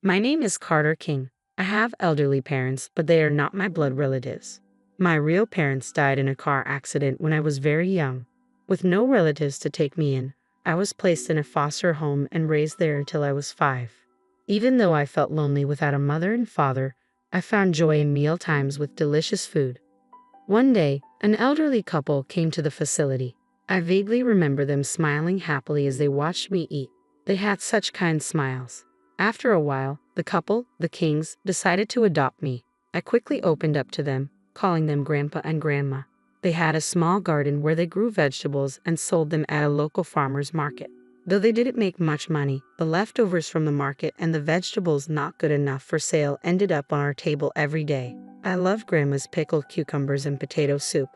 My name is Carter King. I have elderly parents, but they are not my blood relatives. My real parents died in a car accident when I was very young. With no relatives to take me in, I was placed in a foster home and raised there until I was 5. Even though I felt lonely without a mother and father, I found joy in meal times with delicious food. One day, an elderly couple came to the facility. I vaguely remember them smiling happily as they watched me eat. They had such kind smiles. After a while, the couple, the Kings, decided to adopt me. I quickly opened up to them, calling them Grandpa and Grandma. They had a small garden where they grew vegetables and sold them at a local farmer's market. Though they didn't make much money, the leftovers from the market and the vegetables not good enough for sale ended up on our table every day. I love Grandma's pickled cucumbers and potato soup.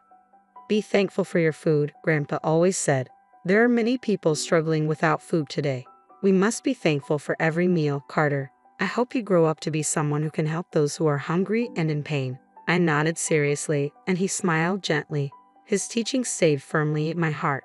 Be thankful for your food, Grandpa always said. There are many people struggling without food today. We must be thankful for every meal, Carter. I hope you grow up to be someone who can help those who are hungry and in pain. I nodded seriously, and he smiled gently. His teaching stayed firmly in my heart.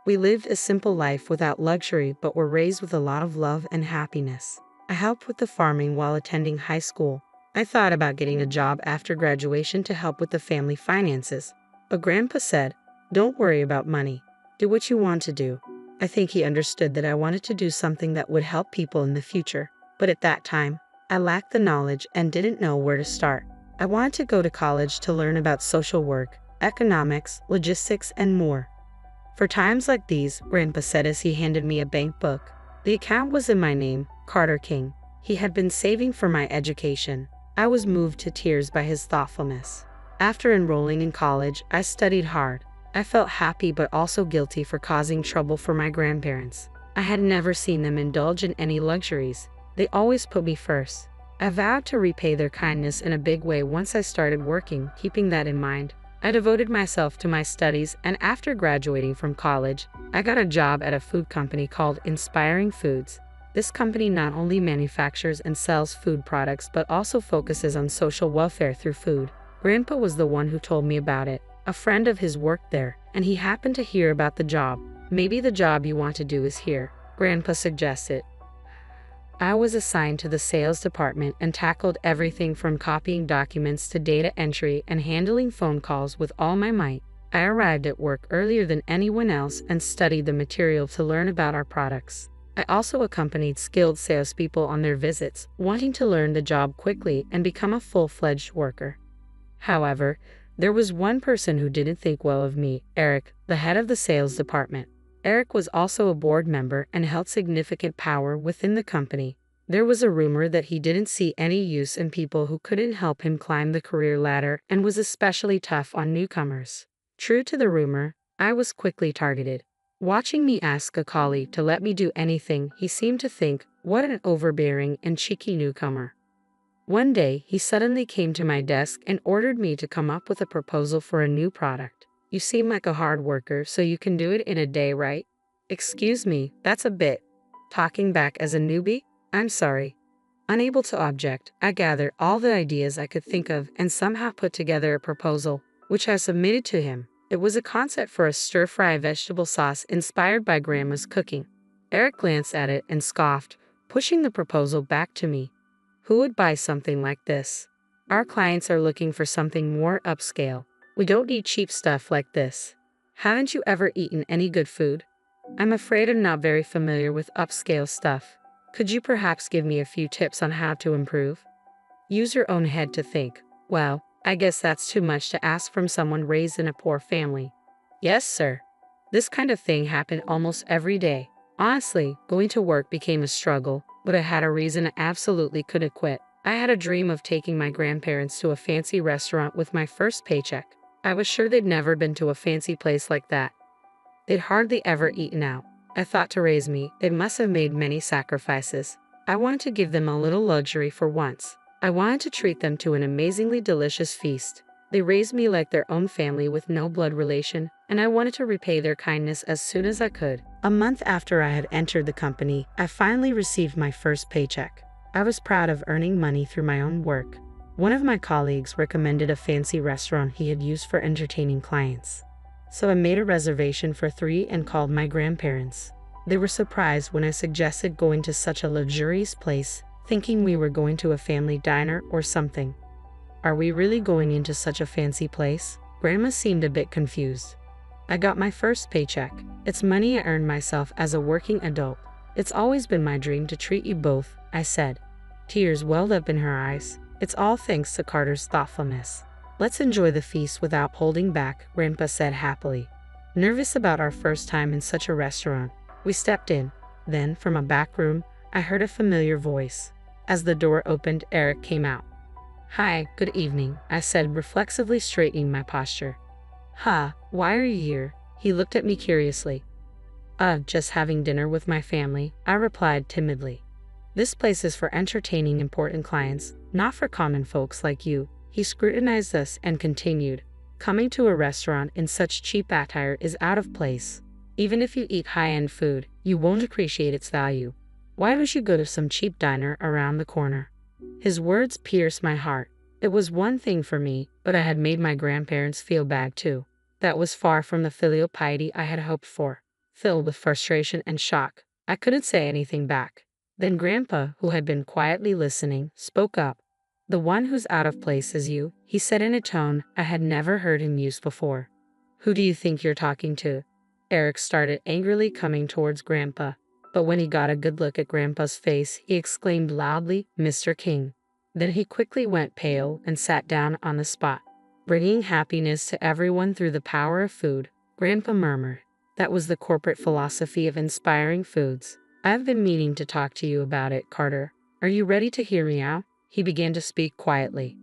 We lived a simple life without luxury, but were raised with a lot of love and happiness. I helped with the farming while attending high school. I thought about getting a job after graduation to help with the family finances. But Grandpa said, "Don't worry about money. Do what you want to do." I think he understood that I wanted to do something that would help people in the future. But at that time, I lacked the knowledge and didn't know where to start. I wanted to go to college to learn about social work, economics, logistics, and more. For times like these, Grandpa said as he handed me a bank book. The account was in my name, Carter King. He had been saving for my education. I was moved to tears by his thoughtfulness. After enrolling in college, I studied hard. I felt happy but also guilty for causing trouble for my grandparents. I had never seen them indulge in any luxuries. They always put me first. I vowed to repay their kindness in a big way once I started working. Keeping that in mind, I devoted myself to my studies, and after graduating from college, I got a job at a food company called Inspiring Foods. This company not only manufactures and sells food products but also focuses on social welfare through food. Grandpa was the one who told me about it. A friend of his worked there, and he happened to hear about the job. "Maybe the job you want to do is here," Grandpa suggested. I was assigned to the sales department and tackled everything from copying documents to data entry and handling phone calls with all my might. I arrived at work earlier than anyone else and studied the material to learn about our products. I also accompanied skilled salespeople on their visits, wanting to learn the job quickly and become a full-fledged worker. However, there was one person who didn't think well of me, Eric, the head of the sales department. Eric was also a board member and held significant power within the company. There was a rumor that he didn't see any use in people who couldn't help him climb the career ladder and was especially tough on newcomers. True to the rumor, I was quickly targeted. Watching me ask a colleague to let me do anything, he seemed to think, "What an overbearing and cheeky newcomer." One day, he suddenly came to my desk and ordered me to come up with a proposal for a new product. "You seem like a hard worker, so you can do it in a day, right?" "Excuse me, that's a bit." Talking back as a newbie? "I'm sorry." Unable to object, I gathered all the ideas I could think of and somehow put together a proposal, which I submitted to him. It was a concept for a stir-fry vegetable sauce inspired by Grandma's cooking. Eric glanced at it and scoffed, pushing the proposal back to me. "Who would buy something like this? Our clients are looking for something more upscale. We don't need cheap stuff like this." "Haven't you ever eaten any good food?" "I'm afraid I'm not very familiar with upscale stuff. Could you perhaps give me a few tips on how to improve?" "Use your own head to think." "Well, I guess that's too much to ask from someone raised in a poor family." "Yes, sir. This kind of thing happened almost every day. Honestly, going to work became a struggle, but I had a reason I absolutely couldn't quit. I had a dream of taking my grandparents to a fancy restaurant with my first paycheck. I was sure they'd never been to a fancy place like that. They'd hardly ever eaten out. I thought to raise me, they must have made many sacrifices. I wanted to give them a little luxury for once. I wanted to treat them to an amazingly delicious feast. They raised me like their own family with no blood relation, and I wanted to repay their kindness as soon as I could. A month after I had entered the company, I finally received my first paycheck. I was proud of earning money through my own work. One of my colleagues recommended a fancy restaurant he had used for entertaining clients. So I made a reservation for 3 and called my grandparents. They were surprised when I suggested going to such a luxurious place, thinking we were going to a family diner or something. Are we really going into such a fancy place? Grandma seemed a bit confused. I got my first paycheck. It's money I earned myself as a working adult. It's always been my dream to treat you both, I said. Tears welled up in her eyes. It's all thanks to Carter's thoughtfulness. Let's enjoy the feast without holding back, Grandpa said happily. Nervous about our first time in such a restaurant, we stepped in. Then, from a back room, I heard a familiar voice. As the door opened, Eric came out. Hi, good evening, I said, reflexively straightening my posture. Why are you here? He looked at me curiously. Just having dinner with my family, I replied timidly. This place is for entertaining important clients, not for common folks like you. He scrutinized us and continued. Coming to a restaurant in such cheap attire is out of place. Even if you eat high-end food, you won't appreciate its value. Why don't you go to some cheap diner around the corner? His words pierced my heart. It was one thing for me, but I had made my grandparents feel bad too. That was far from the filial piety I had hoped for. Filled with frustration and shock, I couldn't say anything back. Then Grandpa, who had been quietly listening, spoke up. The one who's out of place is you, he said in a tone I had never heard him use before. Who do you think you're talking to? Eric started angrily coming towards Grandpa, but when he got a good look at Grandpa's face, he exclaimed loudly, Mr. King. Then he quickly went pale and sat down on the spot. Bringing happiness to everyone through the power of food, Grandpa murmured. That was the corporate philosophy of Inspiring Foods. I've been meaning to talk to you about it, Carter. Are you ready to hear me out? He began to speak quietly.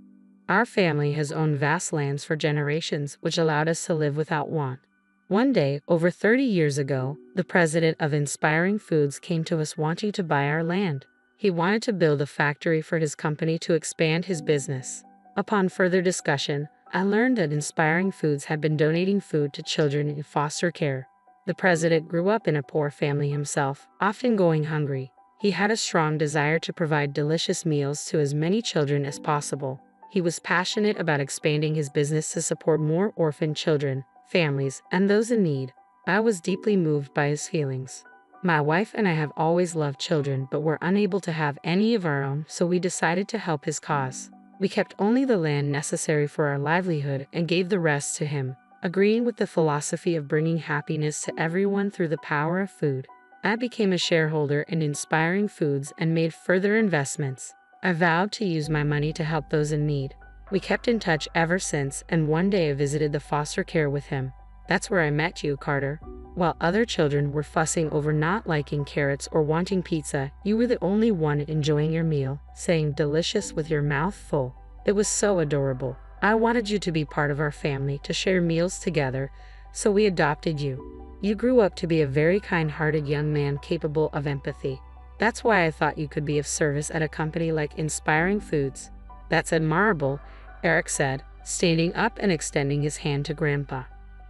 Our family has owned vast lands for generations, which allowed us to live without want. One day, over 30 years ago, the president of Inspiring Foods came to us wanting to buy our land. He wanted to build a factory for his company to expand his business. Upon further discussion, I learned that Inspiring Foods had been donating food to children in foster care. The president grew up in a poor family himself, often going hungry. He had a strong desire to provide delicious meals to as many children as possible. He was passionate about expanding his business to support more orphan children, families, and those in need. I was deeply moved by his feelings. My wife and I have always loved children, but were unable to have any of our own, so we decided to help his cause. We kept only the land necessary for our livelihood and gave the rest to him. Agreeing with the philosophy of bringing happiness to everyone through the power of food, I became a shareholder in Inspiring Foods and made further investments. I vowed to use my money to help those in need. We kept in touch ever since, and one day I visited the foster care with him. That's where I met you, Carter. While other children were fussing over not liking carrots or wanting pizza, you were the only one enjoying your meal, saying delicious with your mouth full. It was so adorable. I wanted you to be part of our family, to share meals together, so we adopted you. You grew up to be a very kind-hearted young man capable of empathy. That's why I thought you could be of service at a company like Inspiring Foods. That's admirable, Eric said, standing up and extending his hand to Grandpa.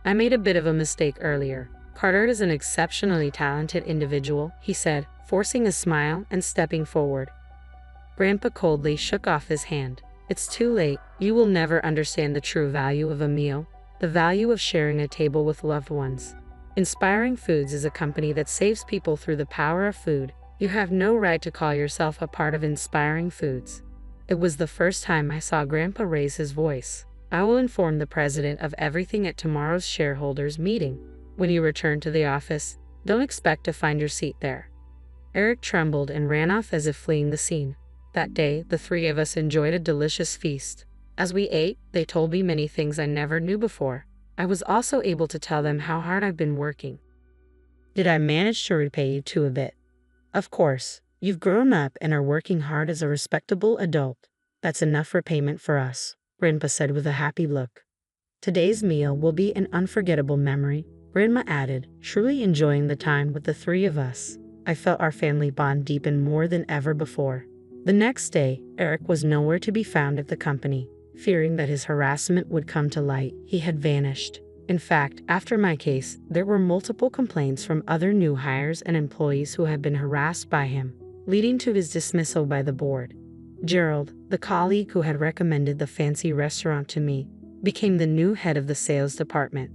I made a bit of a mistake earlier. Carter is an exceptionally talented individual, he said, forcing a smile and stepping forward. Grandpa coldly shook off his hand. It's too late. You will never understand the true value of a meal, the value of sharing a table with loved ones. Inspiring Foods is a company that saves people through the power of food. You have no right to call yourself a part of Inspiring Foods. It was the first time I saw Grandpa raise his voice. I will inform the president of everything at tomorrow's shareholders meeting. When you return to the office, don't expect to find your seat there. Eric trembled and ran off as if fleeing the scene. That day, the three of us enjoyed a delicious feast. As we ate, they told me many things I never knew before. I was also able to tell them how hard I've been working. Did I manage to repay you too a bit? Of course. You've grown up and are working hard as a respectable adult. That's enough repayment for us, Grandpa said with a happy look. Today's meal will be an unforgettable memory, Grandma added, truly enjoying the time with the three of us. I felt our family bond deepen more than ever before. The next day, Eric was nowhere to be found at the company. Fearing that his harassment would come to light, he had vanished. In fact, after my case, there were multiple complaints from other new hires and employees who had been harassed by him, leading to his dismissal by the board. Gerald, the colleague who had recommended the fancy restaurant to me, became the new head of the sales department.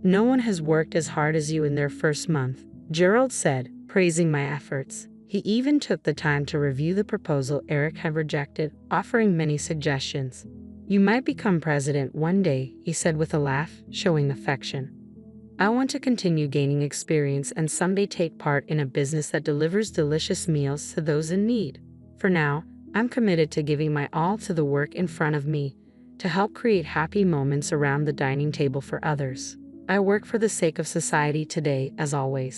No one has worked as hard as you in their first month, Gerald said, praising my efforts. He even took the time to review the proposal Eric had rejected, offering many suggestions. "You might become president one day," he said with a laugh, showing affection. "I want to continue gaining experience and someday take part in a business that delivers delicious meals to those in need. For now, I'm committed to giving my all to the work in front of me, to help create happy moments around the dining table for others. I work for the sake of society today, as always."